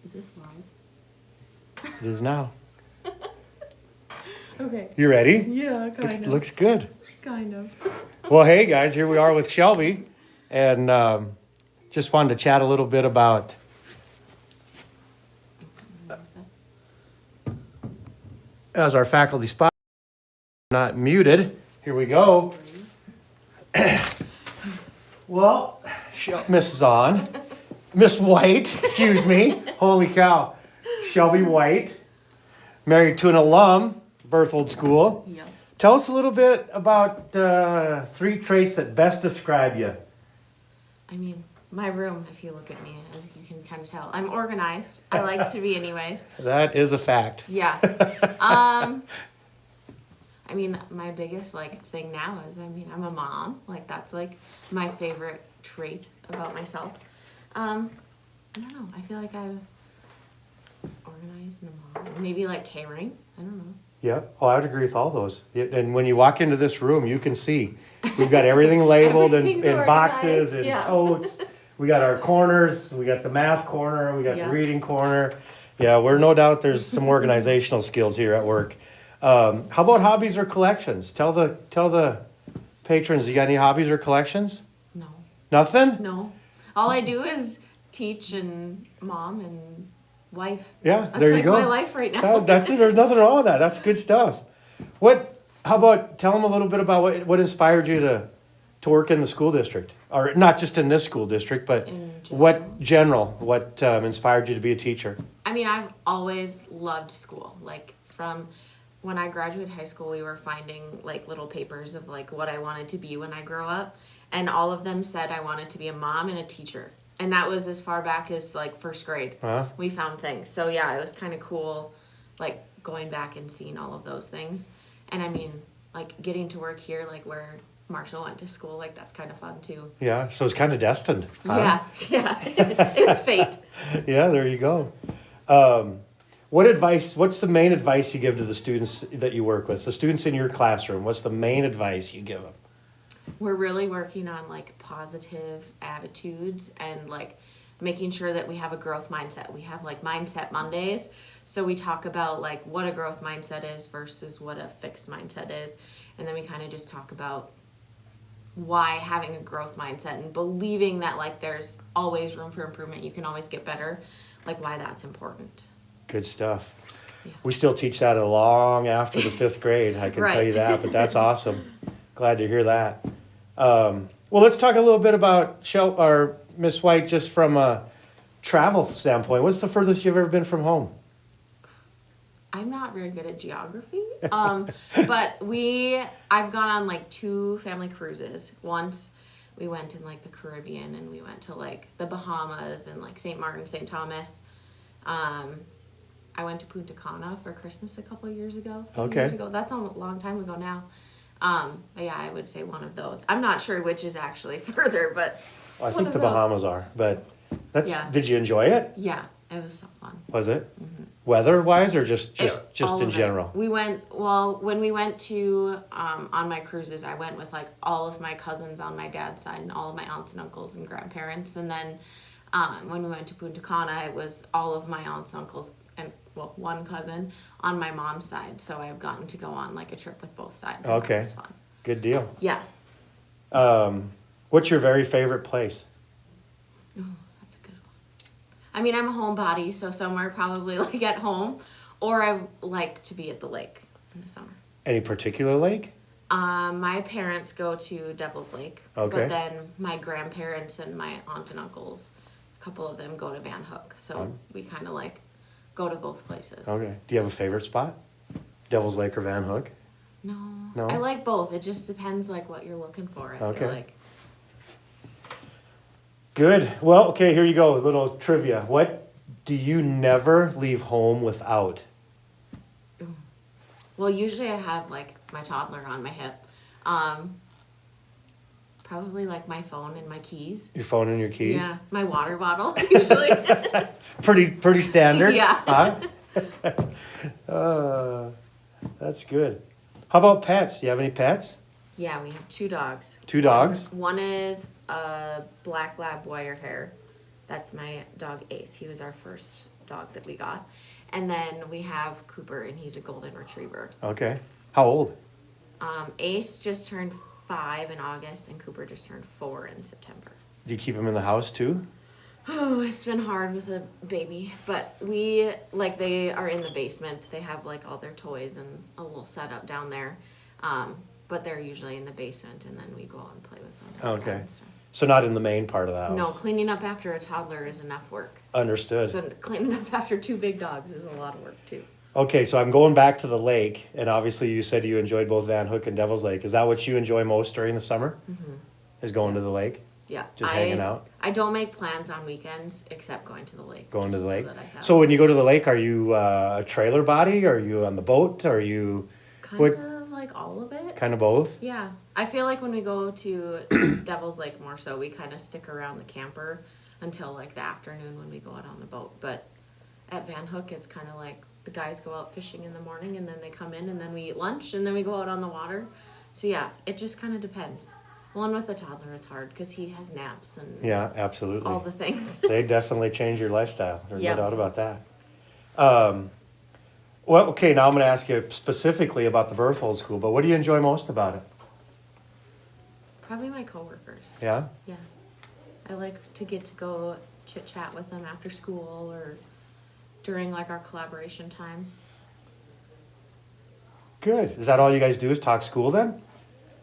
Is this live? It is now. Okay. You ready? Yeah, Looks good. Kind of. Well, hey guys, here we are with Shelby, and just wanted to chat a little bit about as our faculty spot not muted. Here we go. Well, Miss Zahn, Miss White, excuse me. Holy cow, Shelby White, married to an alum, Berthold School. Yeah. Tell us a little bit about 3 traits that best describe you. I mean, my room, if you look at me, as you can kind of tell, I'm organized. I like to be anyways. That is a fact. Yeah. I mean, my biggest thing now is, I'm a mom. That's my favorite trait about myself. I don't know. I feel like I'm organized and a mom. Maybe caring. I don't know. Yeah. Oh, I would agree with all those. And when you walk into this room, you can see we've got everything labeled in boxes and totes. We got our corners. We got the math corner. We got the reading corner. Yeah, we're no doubt there's some organizational skills here at work. How about hobbies or collections? Tell the patrons, you got any hobbies or collections? No. Nothing? No. All I do is teach and mom and wife. Yeah, That's there you go. my life right now. That's it. There's nothing wrong with that. That's good stuff. How about tell them a little bit about what inspired you to work in the school district, or not just in this school district, but what inspired you to be a teacher? I've always loved school. From when I graduated high school, we were finding little papers of what I wanted to be when I grow up, and all of them said I wanted to be a mom and a teacher. And that was as far back as first grade. Uh-huh. We found things. So yeah, it was kind of cool going back and seeing all of those things. And getting to work here where Marshall went to school, that's kind of fun too. Yeah, so it's kind of destined. Huh? Yeah. It was fate. Yeah, there you go. What's the main advice you give to the students that you work with? The students in your classroom, what's the main advice you give them? We're really working on positive attitudes and making sure that we have a growth mindset. We have mindset Mondays. So we talk about what a growth mindset is versus what a fixed mindset is. And then we kind of just talk about why having a growth mindset and believing that there's always room for improvement, you can always get better, why that's important. Good stuff. Yeah. We still teach that long after the 5th grade, I can tell you that, but that's awesome. Glad to hear that. Well, let's talk a little bit about Miss White, just from a travel standpoint. What's the furthest you've ever been from home? I'm not very good at geography, but I've gone on 2 family cruises. Once we went in the Caribbean, and we went to the Bahamas and St. Martin, St. Thomas. I went to Punta Cana for Christmas a couple of years ago. Years ago. That's a long time ago now. But yeah, I would say one of those. I'm not sure which is actually further, but I think the Bahamas are. But Did you enjoy it? Yeah, it was so fun. Was it? Mm-hmm. Weather-wise, or just in general? We went, when we went to, on my cruises, I went with all of my cousins on my dad's side and all of my aunts and uncles and grandparents. And then when we went to Punta Cana, it was all of my aunts, uncles, and one cousin on my mom's side. So I've gotten to go on a trip with both sides. Okay. It was fun. Good deal. Yeah. What's your very favorite place? Oh, that's a good one. I'm a homebody, so somewhere probably at home, or I like to be at the lake in the summer. Any particular lake? My parents go to Devil's Lake. Okay. But then my grandparents and my aunt and uncles, a couple of them go to Van Hook. So we kind of go to both places. Okay. Do you have a favorite spot? Devil's Lake or Van Hook? No. No? I like both. It just depends what you're looking for, I feel like. Good. Well, okay, here you go. A little trivia. What do you never leave home without? Well, usually I have my toddler on my hip. Probably my phone and my keys. Your phone and your keys? Yeah, my water bottle usually. Pretty standard. Yeah. Huh? That's good. How about pets? Do you have any pets? Yeah, we have 2 dogs. 2 dogs? One is a black lab wire hair. That's my dog Ace. He was our first dog that we got. And then we have Cooper, and he's a golden retriever. Okay. How old? Ace just turned 5 in August, and Cooper just turned 4 in September. Do you keep him in the house too? Oh, it's been hard with a baby, but they are in the basement. They have like all their toys and a little setup down there. But they're usually in the basement, and then we go out and play with them. Okay. So not in the main part of the house? No, cleaning up after a toddler is enough work. Understood. So cleaning up after 2 big dogs is a lot of work too. Okay, so I'm going back to the lake, and obviously you said you enjoyed both Van Hook and Devil's Lake. Is that what you enjoy most during the summer? Mm-hmm. Is going to the lake? Yeah. Just hanging out? I don't make plans on weekends except going to the lake. Going to the lake? So when you go to the lake, are you a trailer body? Are you on the boat? Are you... Kind of like all of it. Kind of both? Yeah. I feel like when we go to Devil's Lake more so, we kind of stick around the camper until like the afternoon when we go out on the boat. But at Van Hook, it's kind of like the guys go out fishing in the morning and then they come in and then we eat lunch and then we go out on the water. So yeah, it just kind of depends. Well, and with a toddler, it's hard because he has naps and yeah, absolutely, all the things. They definitely change your lifestyle. There's no doubt about that. Well, okay, now I'm going to ask you specifically about the Berthold School, but what do you enjoy most about it? Probably my coworkers. Yeah? Yeah. I like to get to go chit-chat with them after school or during like our collaboration times. Good. Is that all you guys do is talk school then?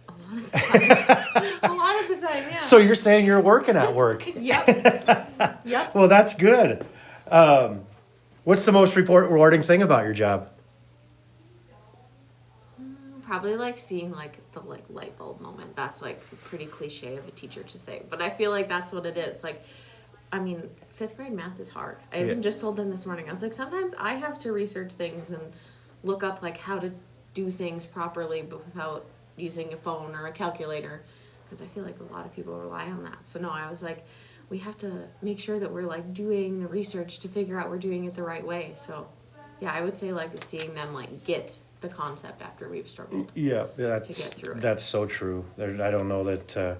A lot of the time. A lot of the time, yeah. So you're saying you're working at work? Yep. Yep. Well, that's good. What's the most rewarding thing about your job? Probably like seeing like the like light bulb moment. That's like pretty cliche of a teacher to say, but I feel like that's what it is. Like, I mean, 5th grade math is hard. I even just told them this morning. I was like, sometimes I have to research things and look up like how to do things properly, but without using a phone or a calculator, because I feel like a lot of people rely on that. So no, I was like, we have to make sure that we're like doing the research to figure out we're doing it the right way. So yeah, I would say like seeing them like get the concept after we've struggled to get through it. That's so true. I don't know that,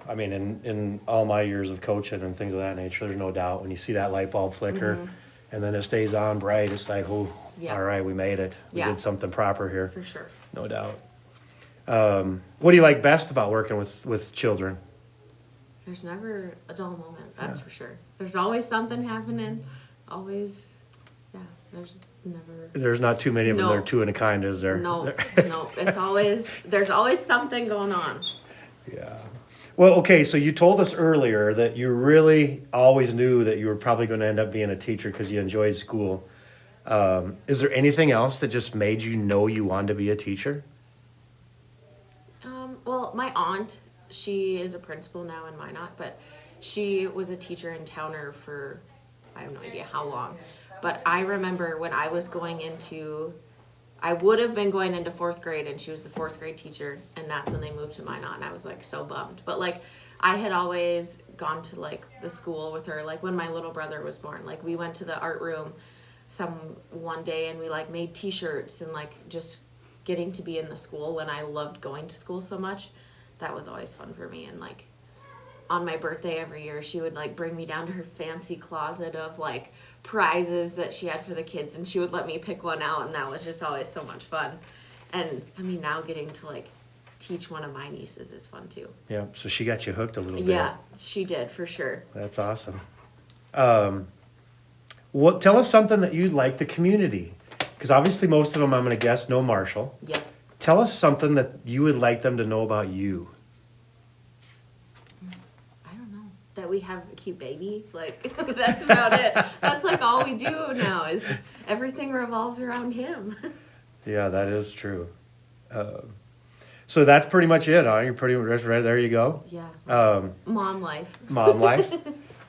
I mean, in all my years of coaching and things of that nature, there's no doubt when you see that light bulb flicker and then it stays on bright, it's like, oh, all right, we made it. We did something proper here. For sure. No doubt. What do you like best about working with children? There's never a dull moment, that's for sure. There's always something happening. Always, There's not too many of them. They're 2 and a kind, is there? No. There's always something going on. Yeah. Well, okay, so you told us earlier that you really always knew that you were probably going to end up being a teacher because you enjoyed school. Is there anything else that just made you know you wanted to be a teacher? Well, my aunt, she is a principal now in Minot, but she was a teacher in Towner for, I have no idea how long. But I remember when I was I would have been going into 4th grade, and she was the 4th grade teacher, and that's when they moved to Minot, and I was like so bummed. But like I had always gone to like the school with her, like when my little brother was born, like we went to the art room one day and we like made t-shirts, and like just getting to be in the school when I loved going to school so much, that was always fun for me. And like on my birthday every year, she would like bring me down to her fancy closet of like prizes that she had for the kids, and she would let me pick one out, and that was just always so much fun. And I mean, now getting to like teach one of my nieces is fun too. Yeah, so she got you hooked a little bit. Yeah, she did for sure. That's awesome. Tell us something that you'd like the community, because obviously most of them, I'm going to guess, know Marshall. Yep. Tell us something that you would like them to know about you. That we have a cute baby, like that's about it. That's like all we do now is everything revolves around him. Yeah, that is true. So that's pretty much it, huh? You're pretty much right there. You go. Yeah. Mom life. Mom life.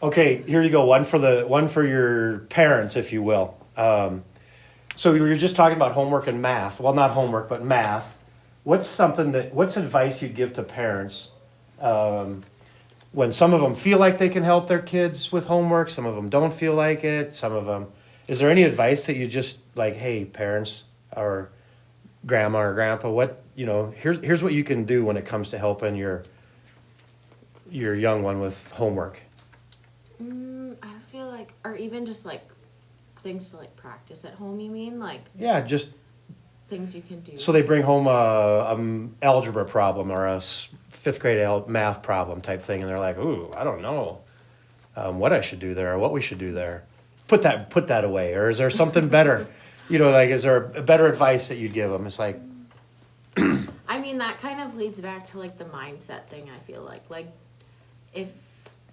Okay, here you go. One for your parents, if you will. So we were just talking about homework and math. Well, not homework, but math. What's advice you'd give to parents? When some of them feel like they can help their kids with homework, some of them don't feel like it, is there any advice that you just like, hey, parents or grandma or grandpa, here's what you can do when it comes to helping your young one with homework? I feel like like, or even just like things to like practice at home, you mean? Like, Yeah, just things you can do. so they bring home a algebra problem or a fifth grade math problem type thing, and they're like, "Ooh, I don't know what I should do there or what we should do there." Put that away, or is there something better? Like, is there a better advice that you'd give them? It's like, I mean, that kind of leads back to like the mindset thing. I feel like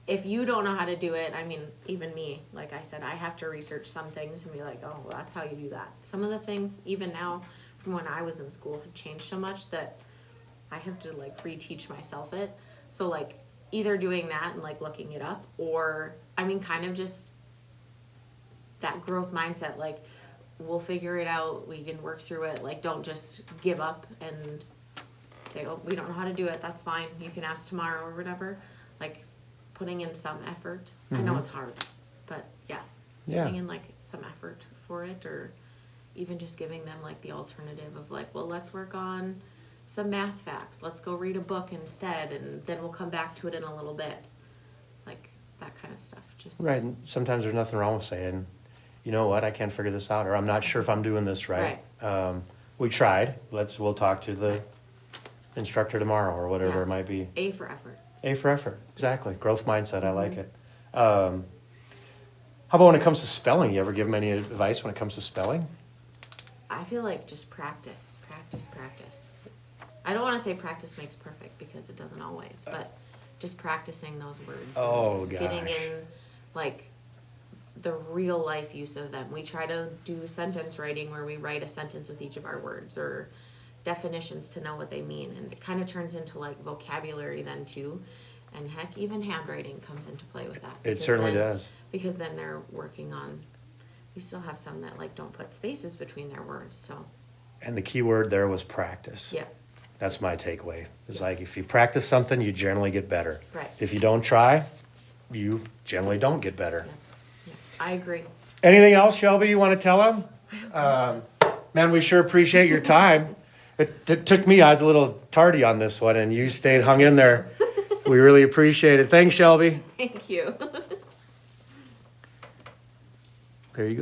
if you don't know how to do it, I mean, even me, like I said, I have to research some things and be like, oh, well, that's how you do that. Some of the things, even now, from when I was in school, have changed so much that I have to like reteach myself it. So like either doing that and like looking it up, or I mean, kind of just that growth mindset. Like, we'll figure it out. We can work through it. Like, don't just give up and say, oh, we don't know how to do it. That's fine. You can ask tomorrow or whatever. Like, putting in some effort. I know it's hard, but yeah. Putting in like some effort for it, or even just giving them like the alternative of like, well, let's work on some math facts. Let's go read a book instead, and then we'll come back to it in a little bit. Like that kind of stuff. Just right. And sometimes there's nothing wrong with saying, you know what, I can't figure this out, or I'm not sure if I'm doing this right. We tried. We'll talk to the instructor tomorrow or whatever it might be. A for effort. A for effort, exactly. Growth mindset, I like it. How about when it comes to spelling? You ever give them any advice when it comes to spelling? I feel like just practice. I don't want to say practice makes perfect, because it doesn't always, but just practicing those words. Oh, gosh. Getting in, like, the real life use of them. We try to do sentence writing where we write a sentence with each of our words, or definitions to know what they mean, and it kind of turns into like vocabulary then too, and heck, even handwriting comes into play with that. It certainly does. Because then they're working on, we still have some that like don't put spaces between their words, so. And the key word there was practice. Yeah. That's my takeaway. It's like, if you practice something, you generally get better. Right. If you don't try, you generally don't get better. Yeah. I agree. Anything else, Shelby, you want to tell them? Man, we sure appreciate your time. It took me, I was a little tardy on this one, and you stayed hung in there. We really appreciate it. Thanks, Shelby. Thank you. There you go.